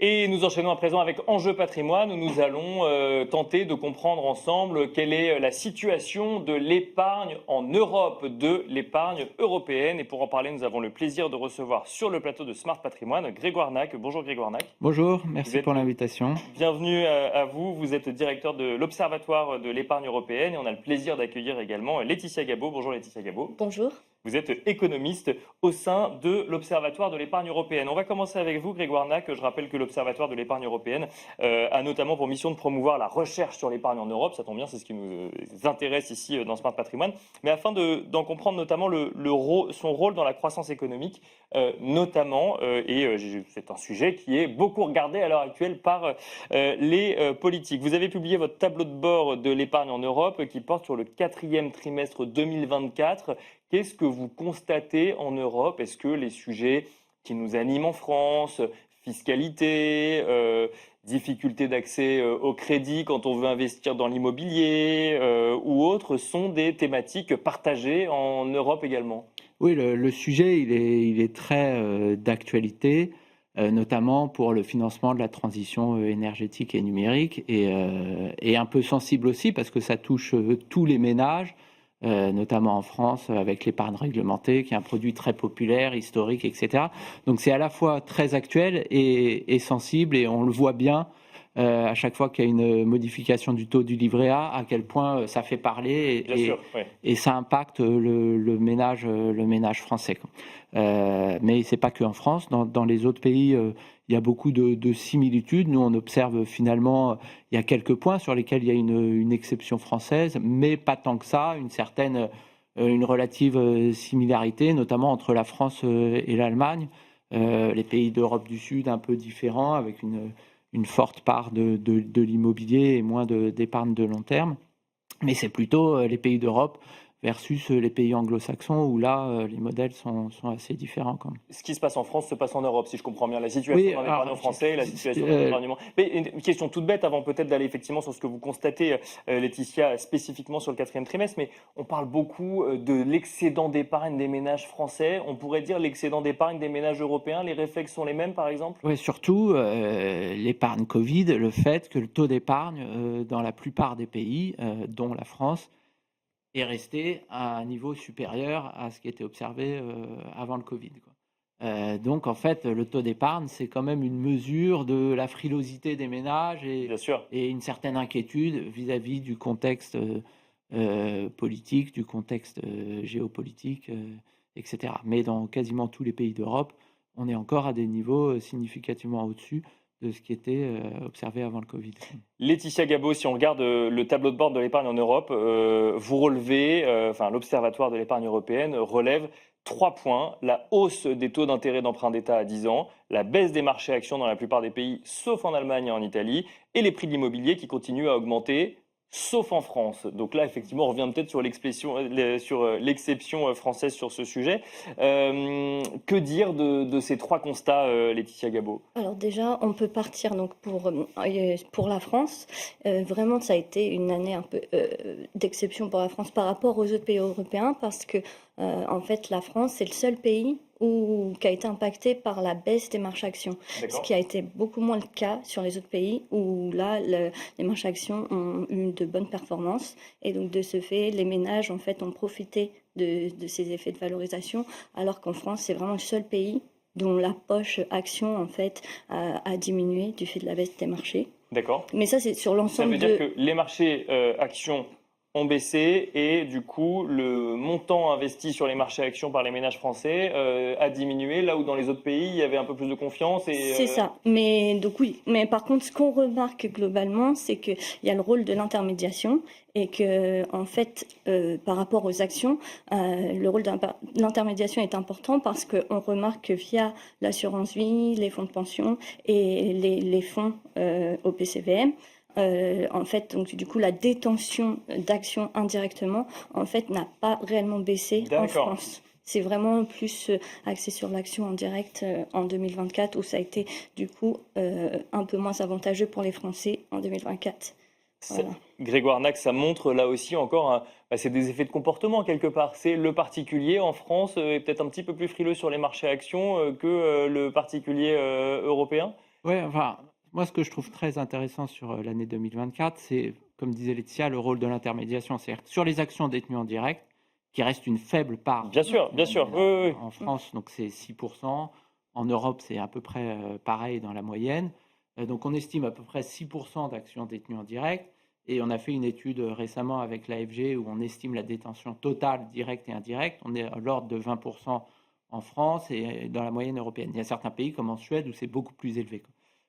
Et nous enchaînons à présent avec Enjeu patrimoine où nous allons tenter de comprendre ensemble quelle est la situation de l'épargne en Europe, de l'épargne européenne. Et pour en parler, nous avons le plaisir de recevoir sur le plateau de Smart Patrimoine Grégoire Nac. Bonjour Grégoire Nac. Bonjour, Vous merci êtes pour l'invitation. bienvenue à vous. Vous êtes directeur de l'Observatoire de l'épargne européenne et on a le plaisir d'accueillir également Laetitia Gabot. Bonjour Laetitia Gabot. Bonjour. Vous êtes économiste au sein de l'Observatoire de l'épargne européenne. On va commencer avec vous, Grégoire Nac. Je rappelle que l'Observatoire de l'épargne européenne a notamment pour mission de promouvoir la recherche sur l'épargne en Europe. Ça tombe bien, c'est ce qui nous intéresse ici dans Smart Patrimoine. Mais afin d'en comprendre notamment son rôle dans la croissance économique, c'est un sujet qui est beaucoup regardé à l'heure actuelle par les politiques. Vous avez publié votre tableau de bord de l'épargne en Europe qui porte sur le 4e trimestre 2024. Qu'est-ce que vous constatez en Europe? Est-ce que les sujets qui nous animent en France, fiscalité, difficulté d'accès au crédit quand on veut investir dans l'immobilier ou autres, sont des thématiques partagées en Europe également? Oui, le sujet, il est très d'actualité, notamment pour le financement de la transition énergétique et numérique, et un peu sensible aussi parce que ça touche tous les ménages, notamment en France avec l'épargne réglementée, qui est un produit très populaire, historique, etc. Donc c'est à la fois très actuel et sensible, et on le voit bien à chaque fois qu'il y a une modification du taux du livret A, à quel point ça fait parler et ça impacte le ménage français. Mais c'est pas que en France, dans les autres pays, il y a beaucoup de similitudes. Nous, on observe finalement, il y a quelques points sur lesquels il y a une exception française, mais pas tant que ça, une relative similarité, notamment entre la France et l'Allemagne, les pays d'Europe du Sud un peu différents, avec une forte part de l'immobilier et moins d'épargne de long terme. Mais c'est plutôt les pays d'Europe versus les pays anglo-saxons où là, les modèles sont assez différents quand même. Ce qui se passe en France se passe en Europe, si je comprends bien. La situation dans l'épargne français et la situation dans l'épargnement. Mais une question toute bête, avant peut-être d'aller effectivement sur ce que vous constatez, Laetitia, spécifiquement sur le 4e trimestre, mais on parle beaucoup de l'excédent d'épargne des ménages français. On pourrait dire l'excédent d'épargne des ménages européens. Les réflexes sont les mêmes, par exemple? Oui, surtout l'épargne Covid, le fait que le taux d'épargne dans la plupart des pays, dont la France, est resté à un niveau supérieur à ce qui était observé avant le Covid. Donc, en fait, le taux d'épargne, c'est quand même une mesure de la frilosité des ménages et une certaine inquiétude vis-à-vis du contexte politique, du contexte géopolitique, etc. Mais dans quasiment tous les pays d'Europe, on est encore à des niveaux significativement au-dessus de ce qui était observé avant le Covid. Laetitia Gabot, si on regarde le tableau de bord de l'épargne en Europe, vous relevez, l'Observatoire de l'épargne européenne relève 3 points: la hausse des taux d'intérêt d'emprunt d'État à 10 ans, la baisse des marchés actions dans la plupart des pays, sauf en Allemagne et en Italie, et les prix de l'immobilier qui continuent à augmenter, sauf en France. Donc là, effectivement, on revient peut-être sur l'exception française sur ce sujet. Que dire de ces 3 constats, Laetitia Gabot? Alors déjà, on peut partir donc pour la France. Vraiment, ça a été une année un peu d'exception pour la France par rapport aux autres pays européens parce que en fait, la France, c'est le seul pays qui a été impacté par la baisse des marchés actions. Ce qui a été beaucoup moins le cas sur les autres pays où là, les marchés actions ont eu de bonnes performances. Et donc, de ce fait, les ménages, en fait, ont profité de ces effets de valorisation, alors qu'en France, c'est vraiment le seul pays dont la poche action, en fait, a diminué du fait de la baisse des marchés. D'accord. Mais ça, c'est sur l'ensemble Ça veut dire que les marchés actions ont baissé et du coup le montant investi sur les marchés actions par les ménages français a diminué là où dans les autres pays il y avait un peu plus de confiance. C'est ça, mais donc oui, mais par contre ce qu'on remarque globalement c'est qu'il y a le rôle de l'intermédiation et que en fait par rapport aux actions le rôle de l'intermédiation est important parce qu'on remarque que via l'assurance vie, les fonds de pension et les fonds au PCVM, en fait, donc du coup, la détention d'actions indirectement, en fait, n'a pas réellement baissé en France. C'est vraiment plus axé sur l'action en direct en 2024, où ça a été du coup un peu moins avantageux pour les Français en 2024. Voilà. Grégoire Nac, ça montre là aussi encore, c'est des effets de comportement quelque part. C'est le particulier en France est peut-être un petit peu plus frileux sur les marchés actions que le particulier européen. Ouais, enfin, moi, ce que je trouve très intéressant sur l'année 2024, c'est, comme disait Laetitia, le rôle de l'intermédiation. C'est-à-dire que sur les actions détenues en direct, qui reste une faible part Bien sûr, oui, oui, oui. en France, donc c'est 6%. En Europe, c'est à peu près pareil dans la moyenne. Donc on estime à peu près 6% d'actions détenues en direct. Et on a fait une étude récemment avec l'AFG où on estime la détention totale directe et indirecte. On est à l'ordre de 20% en France et dans la moyenne européenne. Il y a certains pays comme en Suède où c'est beaucoup plus élevé.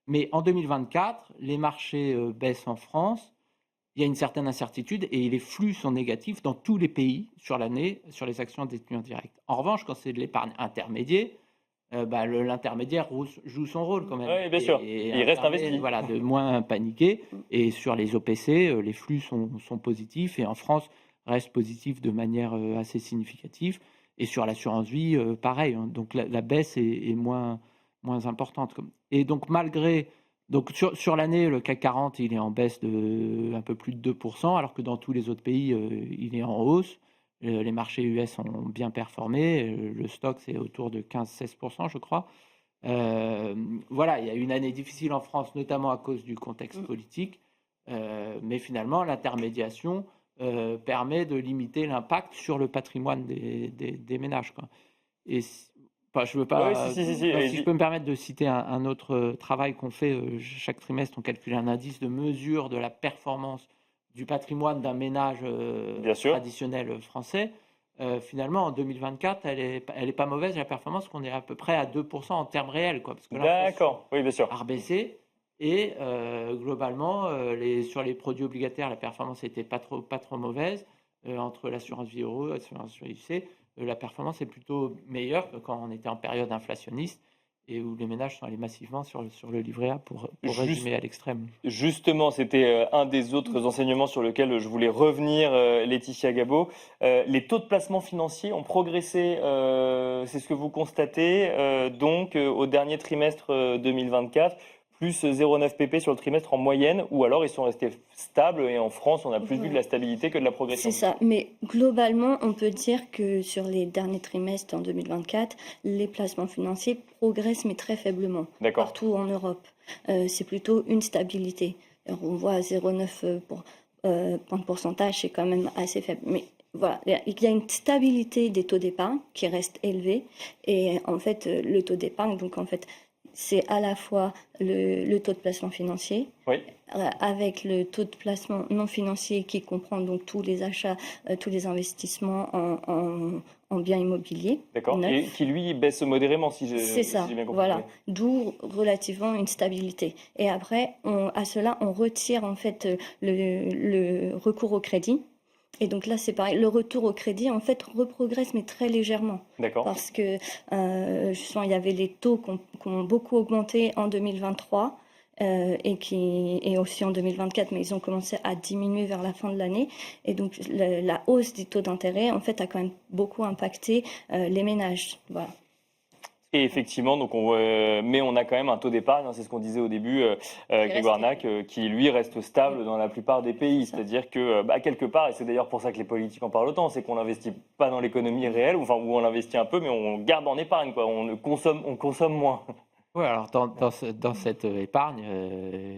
Mais en 2024, les marchés baissent en France. Il y a une certaine incertitude et les flux sont négatifs dans tous les pays sur l'année sur les actions détenues en direct. En revanche, quand c'est de l'épargne intermédiaire, l'intermédiaire joue son rôle quand même. Oui, bien sûr. Il reste investi. Voilà, de moins paniquer. Et sur les OPC, les flux sont positifs et en France reste positif de manière assez significative. Et sur l'assurance vie, pareil. Hein. Donc la baisse est moins importante. Et donc malgré donc sur l'année, le CAC 40, il est en baisse de un peu plus de 2%, alors que dans tous les autres pays, il est en hausse. Les marchés US ont bien performé. Le stock, c'est autour de 15-16%, je crois. Voilà, il y a eu une année difficile en France, notamment à cause du contexte politique. Mais finalement, l'intermédiation permet de limiter l'impact sur le patrimoine des ménages, quoi. Et je veux pas. Oui, Si je peux me permettre de citer un autre travail qu'on fait chaque trimestre, on calcule un indice de mesure de la performance du patrimoine d'un ménage traditionnel français. Finalement, en 2024, elle est pas mauvaise, la performance, qu'on est à peu près à 2% en termes réels, quoi, parce que d'accord, oui, bien sûr. A rebaissé. Et globalement, sur les produits obligataires, la performance n'était pas trop mauvaise. Entre l'assurance vie euro et l'assurance UC, la performance est plutôt meilleure que quand on était en période inflationniste et où les ménages sont allés massivement sur le livret A pour résumer à l'extrême. Justement, c'était un des autres enseignements sur lesquels je voulais revenir, Laetitia Gabot. Les taux de placement financiers ont progressé, c'est ce que vous constatez, donc au dernier trimestre 2024, plus 0,9 pp sur le trimestre en moyenne, ou alors ils sont restés stables et en France, on a plus vu de la stabilité que de la progression. C'est ça, mais globalement, on peut dire que sur les derniers trimestres en 2024, les placements financiers progressent, mais très faiblement, partout en Europe. C'est plutôt une stabilité. Alors, on voit 0,9 point de pourcentage, c'est quand même assez faible. Mais voilà, il y a une stabilité des taux d'épargne qui reste élevée. Et en fait, le taux d'épargne, donc en fait, c'est à la fois le taux de placement financier, avec le taux de placement non financier qui comprend donc tous les achats, tous les investissements en biens immobiliers. D'accord, et qui lui baisse modérément si j'ai bien compris. Voilà, d'où relativement une stabilité. Et après, à cela, on retire en fait le recours au crédit. Et donc là, c'est pareil, le retour au crédit, en fait, reprogresse, mais très légèrement. D'accord. Parce que, justement, il y avait les taux qui ont beaucoup augmenté en 2023 et aussi en 2024, mais ils ont commencé à diminuer vers la fin de l'année. Et donc, la hausse des taux d'intérêt, en fait, a quand même beaucoup impacté les ménages. Voilà. Et effectivement, donc mais on a quand même un taux d'épargne, hein, c'est ce qu'on disait au début, Grégoire Nac, qui lui reste stable dans la plupart des pays. C'est-à-dire que quelque part, et c'est d'ailleurs pour ça que les politiques en parlent autant, c'est qu'on n'investit pas dans l'économie réelle, enfin où on investit un peu, mais on garde en épargne, quoi. On consomme moins. Oui, alors dans cette épargne,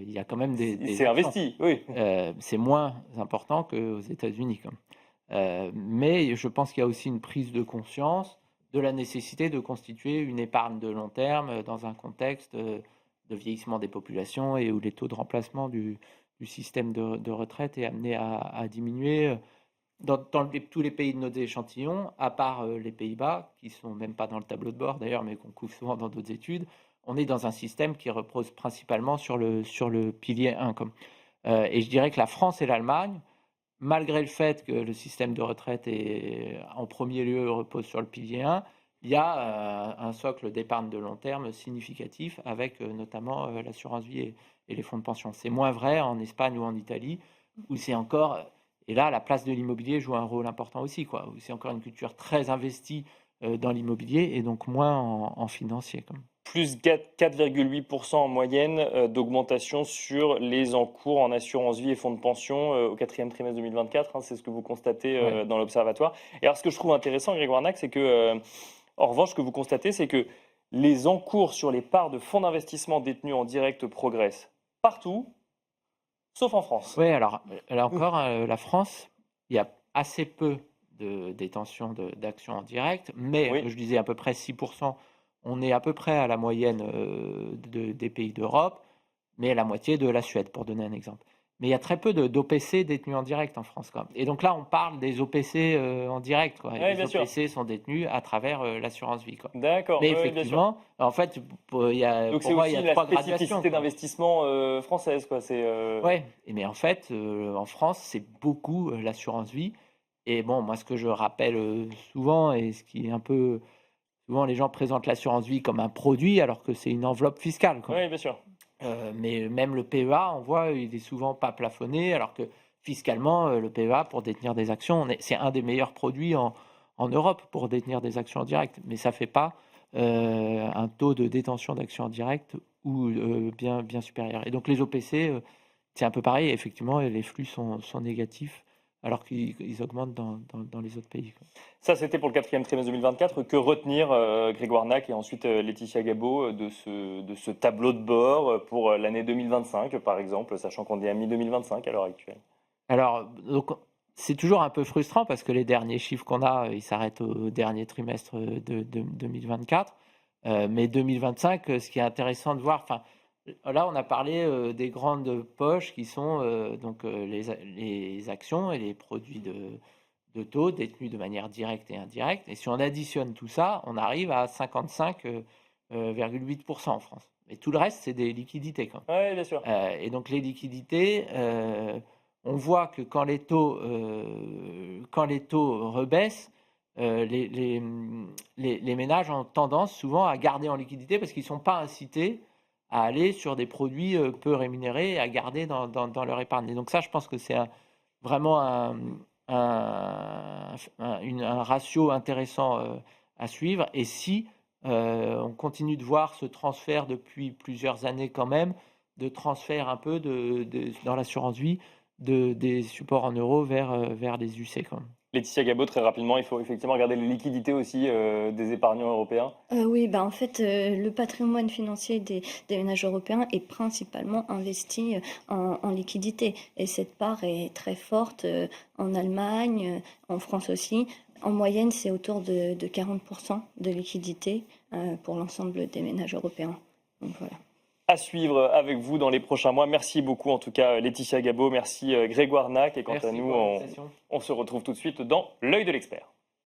il y a quand même des c'est investi, oui. C'est moins important qu'aux États-Unis. Mais je pense qu'il y a aussi une prise de conscience de la nécessité de constituer une épargne de long terme dans un contexte de vieillissement des populations et où les taux de remplacement du système de retraite est amené à diminuer. Dans tous les pays de notre échantillon, à part les Pays-Bas, qui ne sont même pas dans le tableau de bord d'ailleurs, mais qu'on couvre souvent dans d'autres études, on est dans un système qui repose principalement sur le pilier 1. Et je dirais que la France et l'Allemagne, malgré le fait que le système de retraite en premier lieu repose sur le pilier 1, il y a un socle d'épargne de long terme significatif avec notamment l'assurance vie et les fonds de pension. C'est moins vrai en Espagne ou en Italie, où c'est encore... Et là, la place de l'immobilier joue un rôle important aussi, où c'est encore une culture très investie dans l'immobilier et donc moins en financier. Plus 4,8% en moyenne d'augmentation sur les encours en assurance vie et fonds de pension au quatrième trimestre 2024. Hein, c'est ce que vous constatez dans l'Observatoire. Et alors, ce que je trouve intéressant, Grégoire Nac, c'est que, en revanche, ce que vous constatez, c'est que Les encours sur les parts de fonds d'investissement détenus en direct progressent partout, sauf en France. Oui, alors là encore, la France, il y a assez peu de détention d'actions en direct, mais Oui. je disais à peu près 6%. On est à peu près à la moyenne des pays d'Europe, mais à la moitié de la Suède, pour donner un exemple. Mais il y a très peu d'OPC détenus en direct en France, quand même. Et donc là, on parle des OPC en direct, quoi. Et Oui, les bien sûr. OPC sont détenus à travers l'assurance vie, quoi. D'accord, Mais oui, bien sûr. effectivement, en fait, Donc pour c'est moi, il y aussi a la 3 spécificité gradations, quoi. d'investissement française, quoi. Ouais, mais en fait, en France, c'est beaucoup l'assurance vie. Et bon, moi, ce que je rappelle souvent, et ce qui est un peu. Souvent, les gens présentent l'assurance vie comme un produit, alors que c'est une enveloppe fiscale, quoi. Oui, bien sûr. Mais même le PEA, on voit, il est souvent pas plafonné, alors que fiscalement, le PEA, pour détenir des actions, c'est un des meilleurs produits en Europe pour détenir des actions en direct. Mais ça ne fait pas un taux de détention d'actions en direct ou bien supérieur. Et donc les OPC, c'est un peu pareil, effectivement, et les flux sont négatifs, alors qu'ils augmentent dans les autres pays, quoi. Ça, c'était pour le quatrième trimestre 2024. Que retenir, Grégoire Nac et ensuite Laetitia Gabot, de ce tableau de bord pour l'année 2025, par exemple, sachant qu'on est à mi-2025 à l'heure actuelle? Alors, donc, c'est toujours un peu frustrant parce que les derniers chiffres qu'on a, ils s'arrêtent au dernier trimestre de 2024. Mais 2025, ce qui est intéressant de voir, enfin, là, on a parlé des grandes poches qui sont donc les actions et les produits de taux détenus de manière directe et indirecte. Et si on additionne tout ça, on arrive à 55,8% en France. Et tout le reste, c'est des liquidités, quand même. Oui, bien sûr. Et donc les liquidités, on voit que quand les taux rebaissent, les ménages ont tendance souvent à garder en liquidité parce qu'ils ne sont pas incités à aller sur des produits peu rémunérés et à garder dans leur épargne. Et donc ça, je pense que c'est vraiment un ratio intéressant à suivre. Et si on continue de voir ce transfert depuis plusieurs années quand même, de transfert un peu dans l'assurance vie des supports en euros vers les UC, quand même. Laetitia Gabot, très rapidement, il faut effectivement regarder les liquidités aussi des épargnants européens. Oui, bah en fait, le patrimoine financier des ménages européens est principalement investi en liquidité. Et cette part est très forte en Allemagne, en France aussi. En moyenne, c'est autour de 40% de liquidité pour l'ensemble des ménages européens. Donc voilà. À suivre avec vous dans les prochains mois. Merci beaucoup en tout cas Laetitia Gabot, merci Grégoire Nac. Et quant à nous, on se retrouve tout de suite dans l'œil de l'expert.